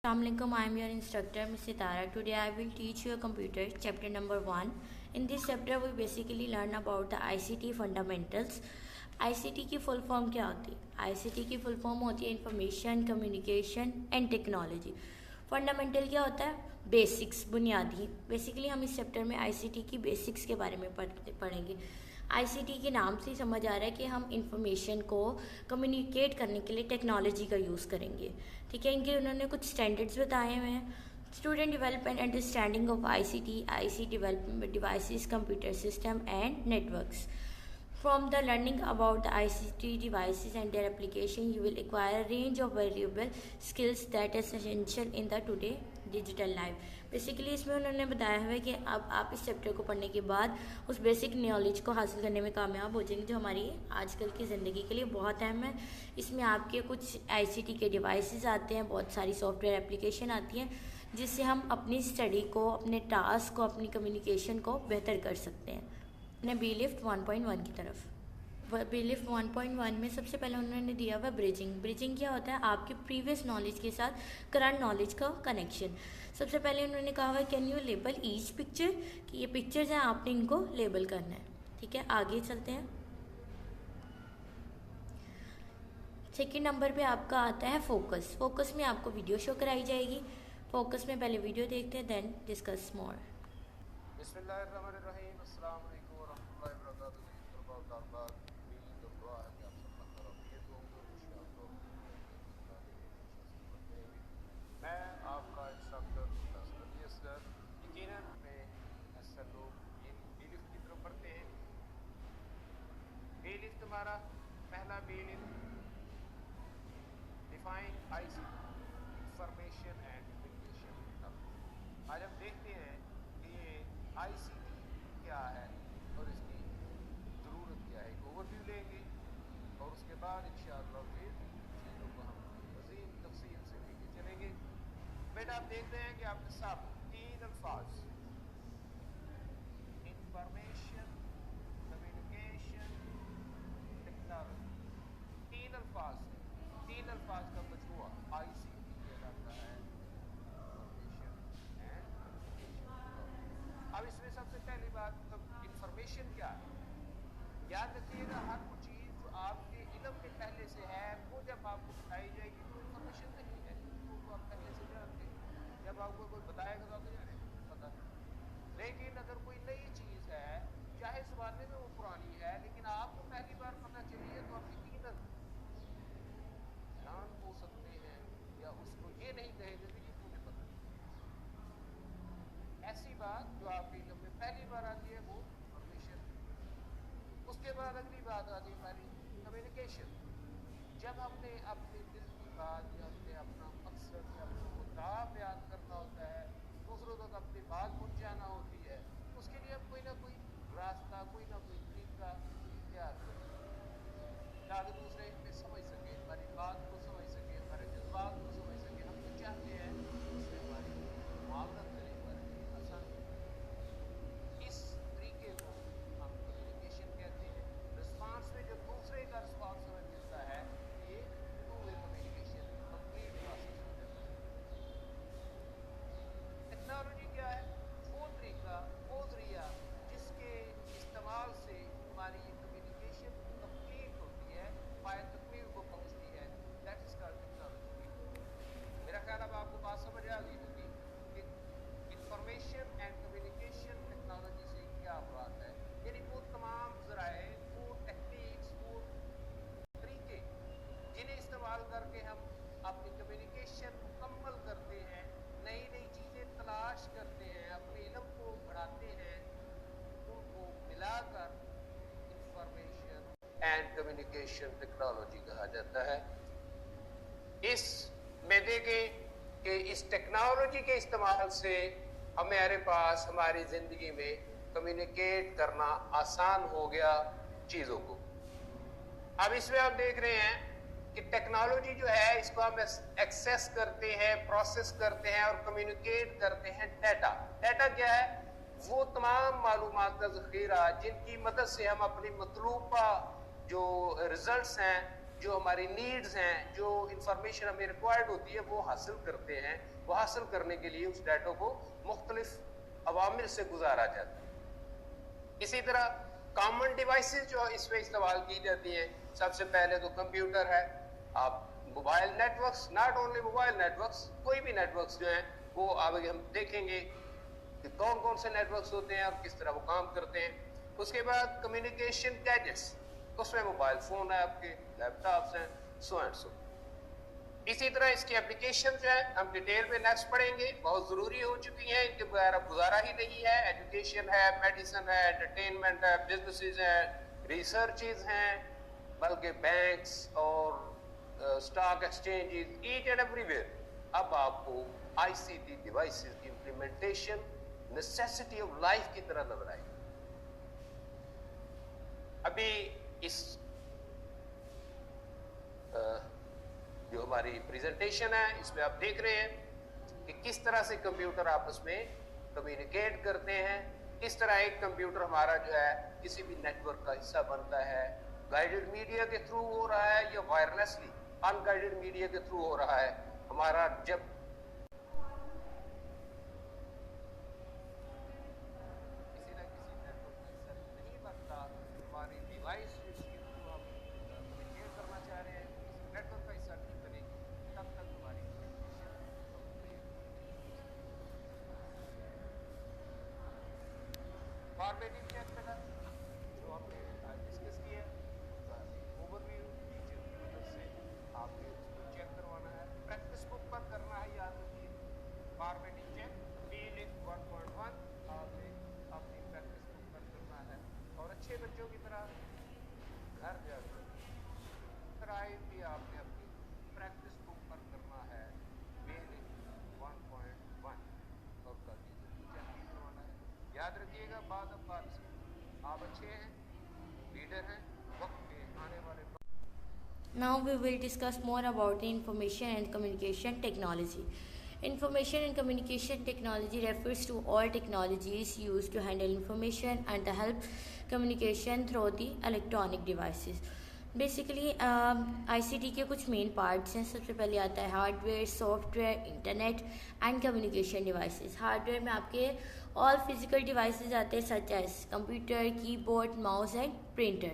Assalamualaikum, I am your instructor Ms. Sitara. Today I will teach you computer chapter number 1. In this chapter we basically learn about the ICT fundamentals. ICT की full form क्या होती है? ICT की full form होती है information communication and technology. Fundamental क्या होता है? बेसिक्स, बुनियादी। बेसिकली हम इस चैप्टर में ICT की बेसिक्स के बारे में पढ़ेंगे। ICT के नाम से ही समझ आ रहा है कि हम इंफॉर्मेशन को कम्युनिकेट करने के लिए टेक्नोलॉजी का यूज़ करेंगे। ठीक है, इनके उन्होंने कुछ स्टैंडर्ड्स बताए हुए हैं। Student development understanding of ICT development devices, computer system and networks. From the learning about the ICT devices and their application, you will acquire a range of valuable skills that is essential in the today digital life. Basically इसमें उन्होंने बताया हुआ है कि अब आप इस chapter को पढ़ने के बाद उस बेसिक नॉलेज को हासिल करने में कामयाब हो जाएंगे जो हमारी आजकल की ज़िंदगी के लिए बहुत अहम है। इसमें आपके कुछ ICT के डिवाइसेस आते हैं, बहुत सारी सॉफ्टवेयर एप्लीकेशन आती हैं जिससे हम अपनी स्टडी को, अपने टास्क को, अपनी कम्युनिकेशन को बेहतर कर सकते हैं। ने बी लिफ्ट 1.1 की तरफ। बी लिफ्ट 1.1 में सबसे पहले उन्होंने दिया हुआ ब्रिजिंग। ब्रिजिंग क्या होता है? आपके प्रीवियस नॉलेज के साथ करंट नॉलेज का कनेक्शन। सबसे पहले उन्होंने कहा हुआ can you label each picture, कि ये पिक्चर्स हैं, आपने इनको लेबल करना है। ठीक है, आगे चलते हैं। सेकेंड नंबर पे आपका आता है फोकस। फोकस में आपको वीडियो शो कराई जाएगी। फोकस में पहले वीडियो देखते हैं, देन डिस्कस मोर। बिस्मिल्लाहिर्रहमानिर्रहीम, अस्सलाम वालेकुम वरहमतुल्लाहि वबरकातुहू। मैं आपका इंस्ट्रक्टर यकीनन में ऐसा लोग ये बी लिफ्ट की तरफ बढ़ते हैं। बी लिफ्ट हमारा पहला bullet define ICT information and communication. आज हम देखते हैं कि ये ICT क्या है और इसकी ज़रूरत क्या है। एक ओवरव्यू लेंगे और उसके बाद इंशाअल्लाह फिर चीज़ों को हम मज़ीद तफसील से लेके चलेंगे। बेटा आप देखते हैं कि आपके साथ 3 अल्फाज इंफॉर्मेशन, कम्युनिकेशन, टेक्नोलॉजी, 3 अल्फाज हैं। 3 अल्फाज का मजमूआ ICT कहलाता है, इंफॉर्मेशन एंड कम्युनिकेशन। अब इसमें सबसे पहली बात तो इंफॉर्मेशन क्या है। याद रखिएगा, हर वो चीज़ जो आपके इल्म में पहले से है वो जब आपको बताई जाएगी तो इंफॉर्मेशन नहीं है, वो आप पहले से जानते हैं। जब आपको कोई बताएगा तो आपको जाने पता नहीं। लेकिन अगर कोई नई चीज़ है, चाहे ज़माने में वो पुरानी है, लेकिन आपको पहली बार पता चली है तो आप यकीनन हैरान हो सकते हैं या उसको ये नहीं कहेंगे कि ये मुझे पता नहीं। ऐसी बात जो आपके इल्म में पहली बार आती है वो इंफॉर्मेशन। उसके बाद अगली बात आती है हमारी कम्युनिकेशन। जब हमने अपने दिल की बात या हमने अपना मकसद या अपना मुद्दा बयान करना होता है, दूसरों तक अपनी बात पहुंचाना होती है, उसके लिए हम कोई ना कोई रास्ता, कोई ना कोई तरीका इख्तियार करते हैं ताकि दूसरे में समझ सके, हमारी बात को समझ सके, हमारे जज्बात को समझ सके। हम जो चाहते हैं उससे हमारी मुआवनत करे, हमारे लिए आसान हो। इस तरीके को हम कम्युनिकेशन कहते हैं। रिस्पांस में जब दूसरे का रिस्पांस हमें मिलता है, ये two way communication complete process हो जाता है। टेक्नोलॉजी क्या है? वो तरीका, वो जरिया जिसके इस्तेमाल से हमारी ये कम्युनिकेशन कंप्लीट होती है, पाए तकमील को पहुंचती है। That is called technology. मेरा ख्याल अब आपको बात समझ आ गई होगी कि इंफॉर्मेशन एंड कम्युनिकेशन टेक्नोलॉजी से क्या मुराद है। यानी वो तमाम ज़राए, वो टेक्निक्स, वो तरीके जिन्हें इस्तेमाल करके हम अपनी कम्युनिकेशन मुकम्मल करते हैं, नई नई चीज़ें तलाश करते हैं, अपने इल्म को बढ़ाते हैं, उनको मिलाकर इंफॉर्मेशन एंड कम्युनिकेशन टेक्नोलॉजी कहा जाता है। इस में देखें कि इस टेक्नोलॉजी के इस्तेमाल से हमारे पास हमारी ज़िंदगी में कम्युनिकेट करना आसान हो गया चीज़ों को। अब इसमें आप देख रहे हैं कि टेक्नोलॉजी जो है इसको हम एक्सेस करते हैं, प्रोसेस करते हैं और कम्युनिकेट करते हैं डाटा। डाटा क्या है? वो तमाम मालूमात का ज़ख़ीरा जिनकी मदद से हम अपनी मतलूबा जो रिजल्ट्स हैं, جو ہماری نیڈز ہیں, جو انفارمیشن ہمیں ریکوائرڈ ہوتی ہے وہ حاصل کرتے ہیں. وہ حاصل کرنے کے لیے اس ڈیٹا کو مختلف عوامل سے گزارا جاتا ہے. اسی طرح کامن ڈیوائسز جو اس میں استعمال کی جاتی ہیں, سب سے پہلے تو کمپیوٹر ہے. آپ mobile networks, not only mobile networks, کوئی بھی نیٹ ورکس جو ہیں وہ آگے ہم دیکھیں گے کہ کون کون سے نیٹ ورکس ہوتے ہیں اور کس طرح وہ کام کرتے ہیں. اس کے بعد کمیونیکیشن گیجٹس, اس میں موبائل فون ہے, آپ کے لیپ ٹاپس ہیں, سو اینڈ سو. اسی طرح اس کی اپلیکیشن جو ہے ہم ڈیٹیل میں نیکسٹ پڑھیں گے, بہت ضروری ہو چکی ہیں, ان کے بغیر اب گزارا ہی نہیں ہے. ایجوکیشن ہے, میڈیسن ہے, انٹرٹینمنٹ ہے, بزنسز ہیں, ریسرچز ہیں, بلکہ بینکس اور stock exchanges, each and everywhere. اب آپ کو آئی سی ٹی ڈیوائسز کی امپلیمنٹیشن نیسیسٹی آف لائف کی طرح نظر آئے گی. ابھی اس جو ہماری پریزنٹیشن ہے اس میں آپ دیکھ رہے ہیں کہ کس طرح سے کمپیوٹر آپس میں کمیونیکیٹ کرتے ہیں, کس طرح ایک کمپیوٹر ہمارا جو ہے کسی بھی نیٹ ورک کا حصہ بنتا ہے, گائیڈڈ میڈیا کے تھرو ہو رہا ہے یا وائرلیسلی ان گائیڈڈ میڈیا کے تھرو ہو رہا ہے. ہمارا جب کسی نہ کسی نیٹ ورک کا حصہ نہیں بنتا, ہماری ڈیوائس جس کے تھرو ہم کمیونیکیٹ کرنا چاہ رہے ہیں اس نیٹ ورک کا حصہ نہیں بنے گی, تب تک ہماری فارمیٹنگ چیک کرنا جو ہم نے ڈسکس کیا ہے, اوور ویو ٹیچر کی مدد سے آپ نے اس کو چیک کروانا ہے. پریکٹس بک پر کرنا ہے, یاد رکھیے فارمیٹنگ چیک B-Link 1.1 آپ نے اپنی پریکٹس بک پر کرنا ہے. اور اچھے بچوں کی طرح گھر جا کر ٹرائی بھی آپ نے اپنی پریکٹس بک پر کرنا ہے B-Link 1.1 اور کر دیجیے, چیک بھی کروانا ہے. یاد رکھیے گا بعد اب بات سے آپ اچھے ہیں, لیڈر ہیں, وقت کے آنے والے. Now we will discuss more about the information and communication technology. Information and communication technology refers to all technologies used to handle information and to help communication through the electronic devices. Basically I C T کے کچھ main parts ہیں. سب سے پہلے آتا ہے hard where, soft where, internet and communication devices. Hard where میں آپ کے آل فزیکل ڈیوائسیز آتے ہیں سچ ایز کمپیوٹر, کی board, mouse and printer.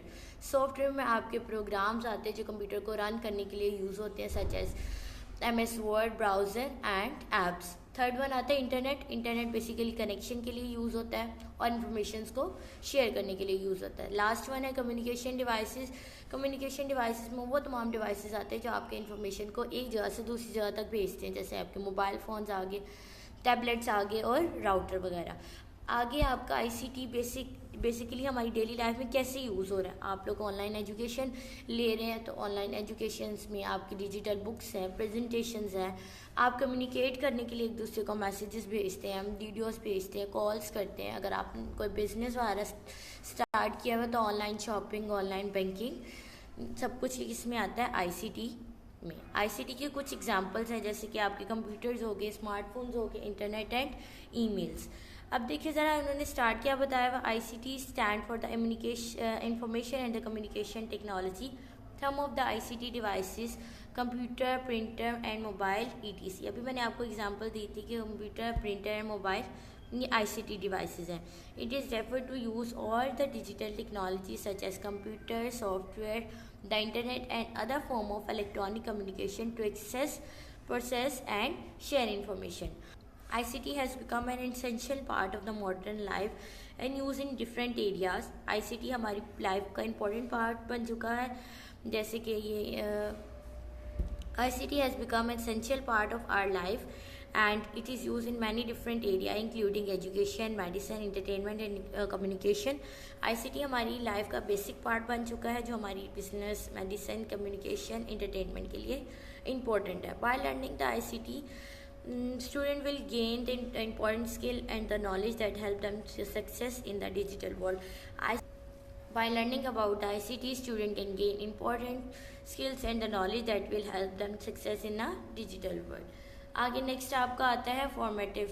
Soft where میں آپ کے پروگرامز آتے ہیں جو کمپیوٹر کو رن کرنے کے لیے یوز ہوتے ہیں such as M S Word, browser and apps. Third one آتا ہے انٹرنیٹ. انٹرنیٹ بیسیکلی کنیکشن کے لیے یوز ہوتا ہے اور انفارمیشنس کو شیئر کرنے کے لیے یوز ہوتا ہے. لاسٹ ون ہے کمیونیکیشن ڈیوائسیز. کمیونیکیشن ڈیوائسیز میں وہ تمام ڈیوائسیز آتے ہیں جو آپ کے انفارمیشن کو ایک جگہ سے دوسری جگہ تک بھیجتے ہیں, جیسے آپ کے موبائل فونز آگے, ٹیبلیٹس آگے اور راؤٹر وغیرہ. آگے آپ کا آئی سی ٹی بیسیکلی ہماری ڈیلی لائف میں کیسے یوز ہو رہا ہے. آپ لوگ آن لائن ایجوکیشن لے رہے ہیں تو آن لائن ایجوکیشنس میں آپ کی ڈیجیٹل بکس ہیں, پریزنٹیشنز ہیں, آپ کمیونیکیٹ کرنے کے لیے ایک دوسرے کو میسیجز بھیجتے ہیں, ویڈیوز بھیجتے ہیں, کالس کرتے ہیں. اگر آپ کوئی بزنس وغیرہ اسٹارٹ کیا ہوا تو online shopping, online banking, سب کچھ اس میں آتا ہے آئی سی ٹی میں. آئی سی ٹی کے کچھ ایگزامپلس ہیں جیسے کہ آپ کے کمپیوٹرز ہو گئے, اسمارٹ فونز ہو گئے, انٹرنیٹ اینڈ ای میلس. اب دیکھیے ذرا انہوں نے اسٹارٹ کیا بتایا ہوا. I C T stand for the information and the communication technology. Some of the I C T devices computer, printer and mobile ETC. ابھی میں نے آپ کو ایگزامپل دی تھی کہ کمپیوٹر, پرنٹر اینڈ موبائل یہ آئی سی ٹی ڈیوائسیز ہیں. It is refer to use all the digital technology such as computer, software, the internet and other form of electronic communication to access, process and share information. ICT has become an essential part of the modern life and used in different areas. ICT ہماری life کا important part بن چکا ہے, جیسے کہ یہ ICT has become an essential part of our life and it is used in many different areas including education, medicine, entertainment and communication. ICT ہماری life کا basic part بن چکا ہے جو ہماری بزنس, میڈیسن, کمیونیکیشن, انٹرٹینمنٹ کے لیے important ہے. By learning the ICT, student will gain the important skill and the knowledge that help them to success in the digital world. By learning about the ICT, student can gain important skills and the knowledge that will help them success in a digital world. آگے next آپ کا آتا ہے formative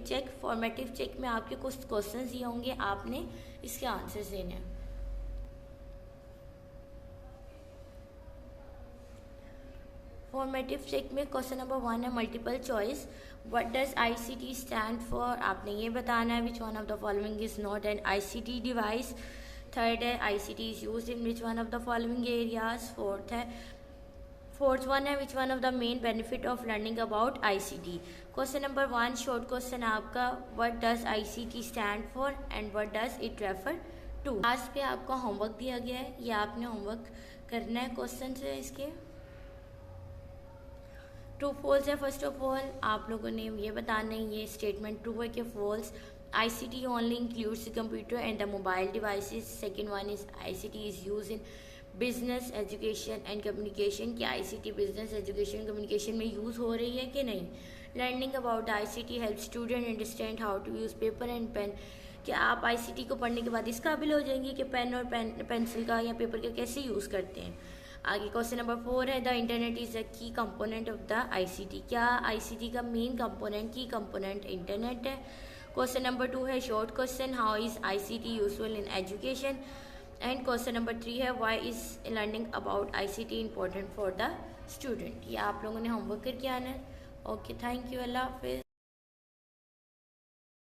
check. Formative check میں آپ کے کچھ questions یہ ہوں گے, آپ نے اس کے آنسرز دینے ہیں. फॉर्मेटिव चेक में क्वेश्चन नंबर 1 है multiple choice. What does ICT stand for. आपने ये बताना है which one of the following is not an ICT device. Third है ICT is used in which one of the following areas. Fourth one है which one of the main benefit of learning about ICT. Question number 1 short question आपका, what does ICT stand for and what does it refer to. Last पे आपका homework दिया गया है, ये आपने homework करना है. क्वेश्चन है इसके ट्रू फॉल्स है. फर्स्ट ऑफ ऑल आप लोगों ने ये बताना है ये स्टेटमेंट ट्रू है कि false. ICT only includes the computer and the mobile devices. Second one is ICT is use in business education and communication. क्या ICT बिजनेस एजुकेशन कम्युनिकेशन में यूज़ हो रही है कि नहीं. Learning about ICT help student understand how to use paper and pen. क्या आप ICT को पढ़ने के बाद इस काबिल हो जाएंगे कि पेन और पेंसिल का या पेपर का कैसे यूज़ करते हैं. आगे क्वेश्चन नंबर 4 है the internet is the key component of the ICT. क्या ICT का मेन कंपोनेंट की कंपोनेंट इंटरनेट है. क्वेश्चन नंबर 2 है short question, how is ICT useful in education. And question number 3 है why is learning about ICT important for the student. ये आप लोगों ने होमवर्क करके आना है. ओके, थैंक यू, अल्लाह हाफिज़.